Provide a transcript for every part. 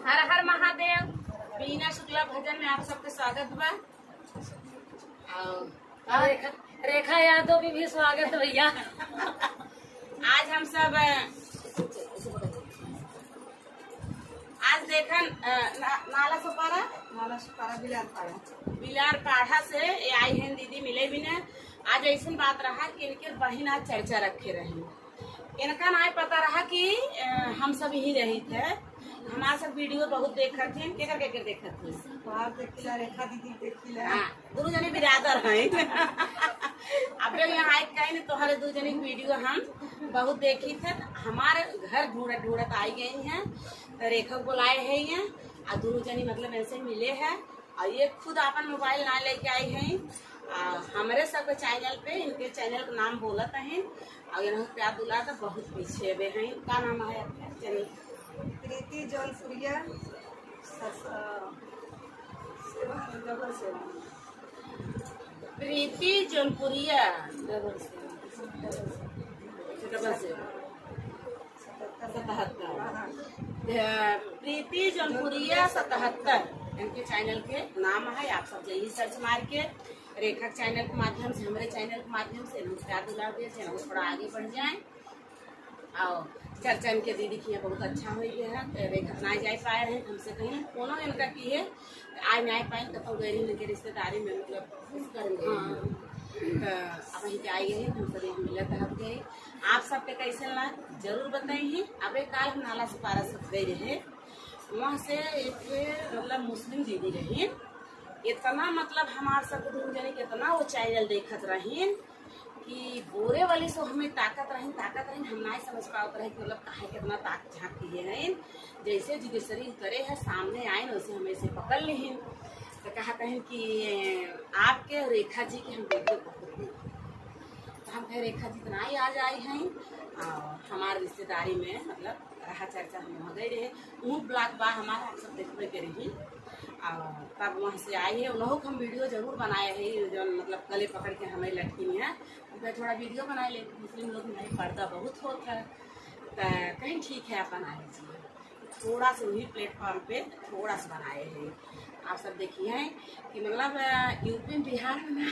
हर हर महादेव। बीना शुक्ला भजन में आप सबके स्वागत बा। और रेखा यादव भी स्वागत भैया। आज हम सब आज देखन नाला सुपारा बिलार पाढ़ा से आई हैं दीदी मिले भी ने। आज ऐसा बात रहा कि इनके बहन आज चर्चा रखे रही। इनका ना पता रहा कि हम सब ही रही थे। हमारा सब वीडियो बहुत देखा थे। केकर देखा थे रेखा दीदी देखिला। दोनों जने बिरादर हैं। अब यहाँ आए कहीं तो हर दो जने वीडियो हम बहुत देखी थे। हमारे घर ढूंढत आई गई हैं तो रेखा को बुलाए है ये और दोनों जनी मतलब ऐसे मिले हैं। और ये खुद अपन मोबाइल ना लेके आई हैं। हमारे सब चैनल पे इनके चैनल का नाम बोलत है और इन्होंने प्यार दुला तो बहुत पीछे वे हैं। क्या नाम है आपका चैनल? प्रीति जौनपुरिया प्रीति जौनपुरिया प्रीति जौनपुरिया 77 इनके चैनल के नाम है। आप सब यही सर्च मार के रेखा चैनल के माध्यम से हमारे चैनल के माध्यम से प्यार दुला दिए चैनल थोड़ा आगे बढ़ जाए। और चर्चा इनके दीदी की बहुत अच्छा हो गया है। रेखा ना जा पाए रहे हमसे कहीं कोनो इनका की है आज ना पाए तो गई इनके रिश्तेदारी में मतलब करेंगे। अब वहीं के आई गई हम सब मिलत हट गए। आप सबके कैसे ना जरूर बताइए। अब काल हम नाला सुपारा सब गए रहे। वहाँ से एक मतलब मुस्लिम दीदी रही। इतना मतलब हमारे सब दो जने कितना वो चैनल देखत रही कि बोरे वाली सो हमें ताकत रही हम नहीं समझ पाते रहे कि मतलब काहे कितना ताकत झाँक किए हैं। जैसे जिगेसरी करे है सामने आए वैसे हमें इसे पकड़ ली तो कहा कहें कि आपके रेखा जी के हम वीडियो बहुत तो हम कहे रेखा जी इतना ही आज आई हैं। और हमारे रिश्तेदारी में मतलब रहा चर्चा हम वहाँ गए रहे। ऊँट ब्लॉक बा हमारा आप सब देखने के रही। और तब वहाँ से आई है उन्हों को हम वीडियो जरूर बनाए हैं जो मतलब गले पकड़ के हमें लटकी है तो थोड़ा वीडियो बनाए लेकिन मुस्लिम लोग नहीं पर्दा बहुत होता है तो कहीं ठीक है अपन आ लीजिए थोड़ा सा वही प्लेटफॉर्म पे थोड़ा सा बनाए हैं। आप सब देखिए हैं कि मतलब यूपी बिहार में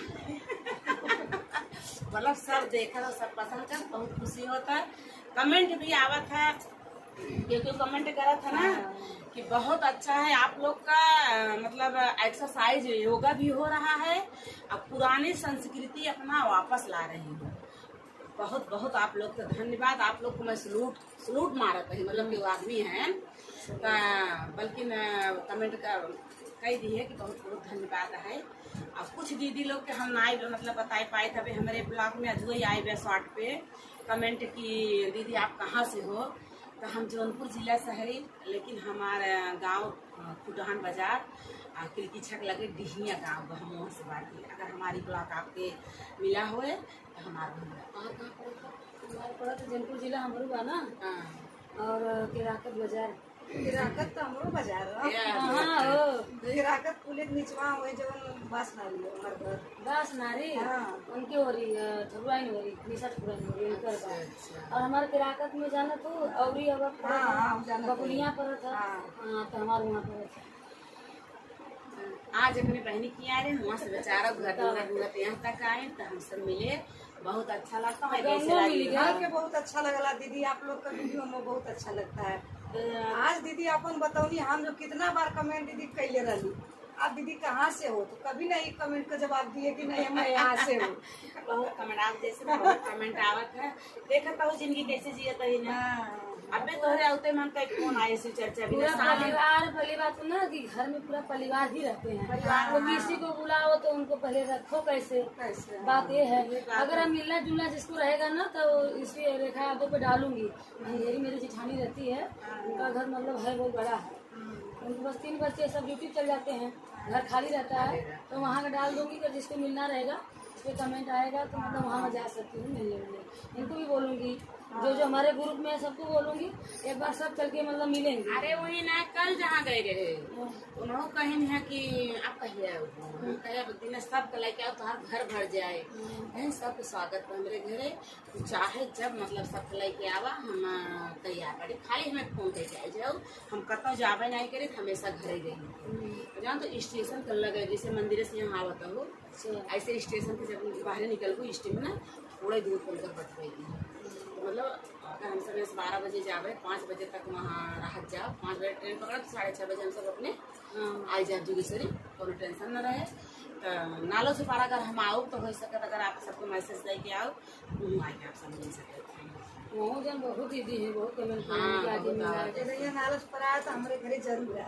मतलब सब देखा तो सब पसंद कर बहुत खुशी होता है। कमेंट भी आवत है क्योंकि कमेंट करा था ना कि बहुत अच्छा है आप लोग का मतलब एक्सरसाइज योगा भी हो रहा है और पुरानी संस्कृति अपना वापस ला रही है। बहुत बहुत आप लोग का धन्यवाद। आप लोग को मैं सलूट मारत है मतलब कि आदमी हैं बल्कि कमेंट का कही दी है कि बहुत बहुत धन्यवाद है। और कुछ दीदी लोग के हम ना मतलब बता पाए थे हमारे ब्लॉग में अजुए आए हुए शॉर्ट पे कमेंट की दीदी आप कहाँ से हो तो हम जौनपुर जिला से है लेकिन हमारा गांव खुडहान बाजार किलकी छक लगे डिहिया गांव हम वहाँ से बात की। अगर हमारी ब्लॉक आपके मिला हुए तो हमारा हमारे पड़ा तो जौनपुर जिला हमारू बा ना और किराकत बाजार किराकत तो हमरो बाजार किराकत पुलिस निचवा हुए जवन बस ना लियो हमार घर बस नारी उनकी हो रही ठुराइन हो रही निशा ठुराइन हो रही उनकर बात। और हमारे किराकत में जाना तो औरी अब बकुलियाँ पर था तो हमारे वहाँ पर आज अपनी बहनी की आ रहे वहाँ से बेचारा घूमत यहाँ तक आए तो हम सब मिले बहुत अच्छा लगता है। बहुत अच्छा लगला दीदी आप लोग का वीडियो में बहुत अच्छा लगता है। आज दीदी अपन बताऊनी हम जो कितना बार कमेंट दीदी कैले रही आप दीदी कहाँ से हो तो कभी नहीं कमेंट का जवाब दिए कि नहीं मैं यहाँ से हूँ। बहुत कमेंट आप जैसे बहुत कमेंट आवत है देखा था जिंदगी कैसे जियत है ना। अबे तोहरे आते मन का फोन आए से चर्चा भी पूरा परिवार पहली बात ना कि घर में पूरा परिवार ही रहते हैं। तो किसी को बुलाओ तो उनको पहले रखो कैसे बात ये है। अगर हम मिलना जुलना जिसको रहेगा ना तो इसी रेखा यादों पे डालूंगी। मेरी जेठानी रहती है उनका घर मतलब है बहुत बड़ा है। उनके बस 3 बच्चे सब ड्यूटी चल जाते हैं घर खाली रहता है तो वहाँ का डाल दूंगी। अगर जिसको मिलना रहेगा उस पर कमेंट आएगा तो मतलब वहाँ मैं जा सकती हूँ मिलने मिलने। इनको भी बोलूँगी जो जो हमारे ग्रुप में सबको बोलूँगी एक बार सब चल के मतलब मिलेंगे। अरे वही ना कल जहाँ गए रहे उन्होंने कहीं है कि आप कहिए दिन सब कल के आओ तो घर भर जाए कहीं सबके स्वागत पर मेरे घरे चाहे जब मतलब सब लेके आवा हम तैयार पड़े खाली हमें फोन करके आ जाओ जाओ, हम कतौ जाबे नहीं करे, हमेशा घरे रही जान। तो स्टेशन कर लगे, जैसे मंदिर से यहाँ आवत हो, ऐसे स्टेशन के जब बाहर निकल गो स्टेशन में थोड़े दूर पर बैठेगी। तो मतलब अगर हम सब 12 बजे जावे, 5 बजे तक वहाँ रह जाओ, 5 बजे ट्रेन पकड़ा तो 6:30 बजे हम सब अपने आई जाए जोगेश्वरी, कोई टेंशन न रहे। तो नालो से पारा अगर हम आओ तो हो सकता, अगर आप सबको मैसेज दे के आओ तो आके आप सब मिल सकते वो जन बहुत दीदी है, बहुत कमेंट ये नालच पर आया तो हमारे घरे जरूर है।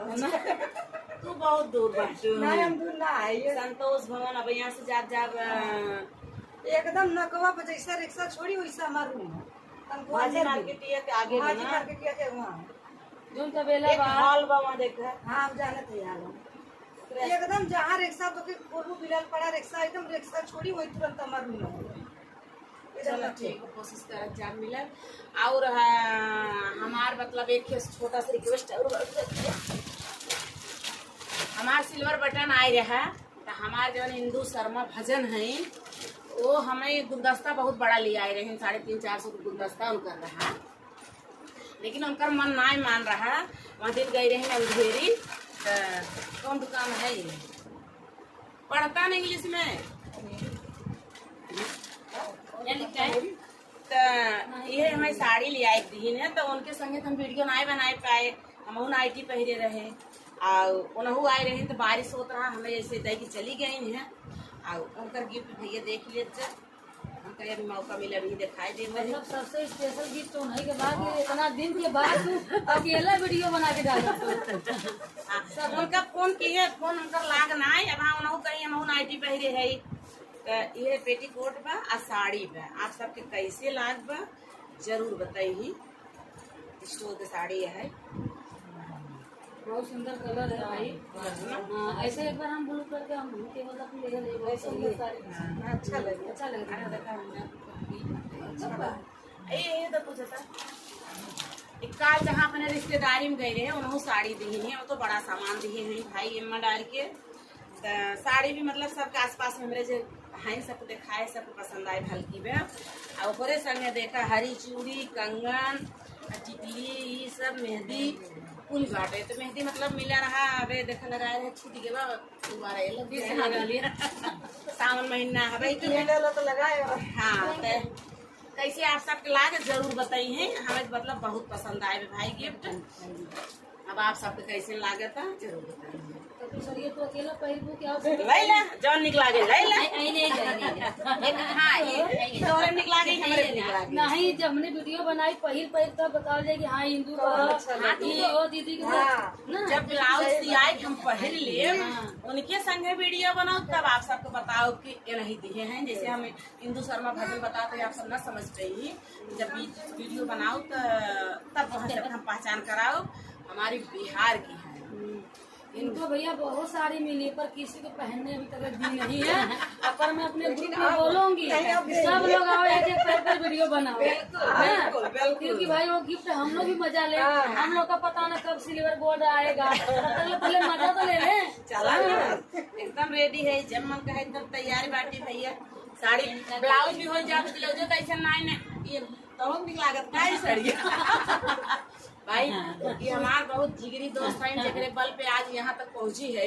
तू बहुत दूर बाटू नहीं हम दूर ना आइए। संतोष भवन अब यहाँ से जाब एकदम नकवा पर जैसा रिक्शा छोड़ी वैसा हमारा रूम है। भाजी मार्केट के आगे में ना, मार्केट के वहाँ जो तबेला एक हॉल बा वहाँ देखा। हाँ हम जाने थे यार एकदम जहाँ रिक्शा तो फोर व्हीलर पड़ा रिक्शा एकदम रिक्शा छोड़ी वही तुरंत हमारा रूम है। चलो ठीक है, कोशिश कर जाब मिले। और हमार मतलब एक छोटा सा रिक्वेस्ट और हमार सिल्वर बटन आए रहा तो हमार जो हिंदू शर्मा भजन है वो हमें गुलदस्ता बहुत बड़ा ले आए रहे, 350-400 गुलदस्ता उनका रहा, लेकिन उनका मन ना मान रहा। वहाँ दिन गए रहे अंधेरी, तो कौन दुकान है ये पढ़ता नहीं इंग्लिश में क्या लिखता है। तो ये हमें साड़ी ले आए दिन है, तो उनके संगे हम वीडियो नहीं बना पाए, हम नाइटी पहरे रहे और उनहू आए रहे। तो बारिश होता रहा, हमें ऐसे दे के चली गई हैं और उनका गिफ्ट भैया देख लिए। हम कहे अभी मौका मिला अभी दिखाई दे। मतलब सबसे स्पेशल गिफ्ट होने के बाद ये इतना दिन के बाद अकेला वीडियो बना के डाला। उनका फोन किए, फोन उनका लाग ना है। अब हाँ उनहू कहीं हम नाइटी पहरे है, ये पेटीकोट बा आ साड़ी बा। आप सबके कैसे लाग बा जरूर बताइए। स्टोर के साड़ी है, बहुत सुंदर कलर है भाई। हाँ, ऐसे एक बार हम ब्लू करके हम मतलब ले ले बहुत सुंदर साड़ी। अच्छा लगे अच्छा लग रहा है। ये तो कुछ था एक काल जहाँ अपने रिश्तेदारी में गए रहे उन्होंने साड़ी दी है, वो तो बड़ा सामान दिए हैं भाई एम्मा डाल के। तो साड़ी भी मतलब सबके आसपास में मेरे जो हैं सबको दिखाए, सबको पसंद आए हल्की में। और ओकरे संगे देखा हरी चूड़ी, कंगन, टिकली, ये सब मेहंदी कुल बाटे। तो मेहंदी मतलब मिला रहा, अबे देखा लगाए रहे छूट गए दोबारा ये लोग लगा लिया। सावन महीना है भाई तो लगाए। हाँ, तो कैसे आप सबके लागे जरूर बताइए। हमें मतलब बहुत पसंद आए भाई गिफ्ट। अब आप सबके कैसे लागे था जरूर बताइए। तो सर ये तो अकेला पहनू क्या लैला जौन निकला गई लैला हाँ ये तोरे निकला गई हमरे निकला गई नहीं। जब हमने वीडियो बनाई पहिल तब बताओ जाए कि हाँ हिंदू का दीदी के ना जब ब्लाउज सियाई हम पहन लिए उनके संगे वीडियो बनाओ तब आप सबको बताओ कि ये नहीं दिए हैं। जैसे हम हिंदू शर्मा भजन बताते आप सब न समझ पाइए। जब वीडियो बनाओ तो तब हम पहचान कराओ हमारी बिहार की है। इनको भैया बहुत सारी मिली पर किसी को पहनने अभी तक दी नहीं है। पर मैं अपने ग्रुप में बोलूंगी सब लोग आओ एक पर वीडियो बनाओ, क्योंकि भाई वो गिफ्ट हम लोग भी मजा ले। हम लोग का पता ना कब सिल्वर गोल्ड आएगा, पहले मजा तो ले ले। चला एकदम रेडी है, जब मन का एकदम तैयारी बाटी भैया। साड़ी ब्लाउज भी हो जाए ब्लाउज कैसे नहीं ये तो लागत का साड़ी भाई। ये हमार बहुत जिगरी दोस्त है जगरे बल पे आज यहाँ तक पहुँची है।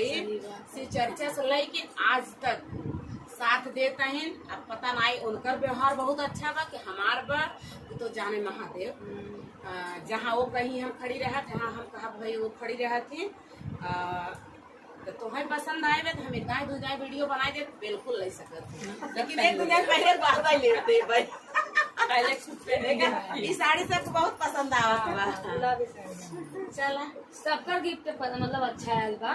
सिर्फ चर्चा से लेके आज तक साथ देते हैं। अब पता नहीं उनका व्यवहार बहुत अच्छा बा कि हमार बा तो जाने महादेव। जहाँ वो कहीं हम खड़ी रहा जहाँ हम कहा भाई वो खड़ी रहा थी। तो तुम्हें पसंद आए तो हम एक दूसरा वीडियो बनाए दे बिल्कुल ले सकते, लेकिन एक दूसरे पहले बात लेते भाई पहले ये साड़ी सबको बहुत पसंद आवा। चला सबका गिफ्ट मतलब अच्छा है बा।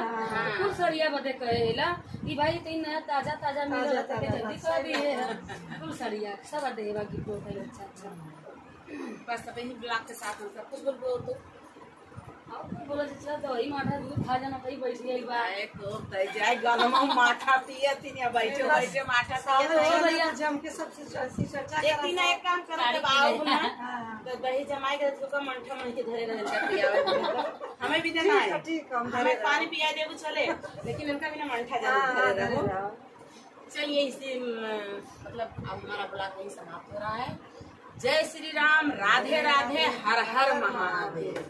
कुल सरिया बदे कहेला कि भाई तीन नया ताजा ताजा मिल रहता के जल्दी कर दिए है। कुल सरिया सब देवा गिफ्ट होता है अच्छा अच्छा। बस अब यही ब्लॉग के साथ हम सब कुछ बोल तो बोला चला दवाई माठा दूध खा जाना कहीं बैठ गई बा तो तय जाए गनमा माठा पिए थी या बैठे बैठे माठा पिए जम के सबसे चर्चा एक दिन एक काम कर आओ ना तो दही जमाई के तो मंठा मन के धरे रहे पियावे हमें भी देना है। ठीक हमें पानी पिया देबो चले, लेकिन इनका भी ना मंठा जरूर धरे रहो। चलिए इसी मतलब अब हमारा ब्लॉग यही समाप्त हो रहा है। जय श्री राम, राधे राधे, हर हर महादेव।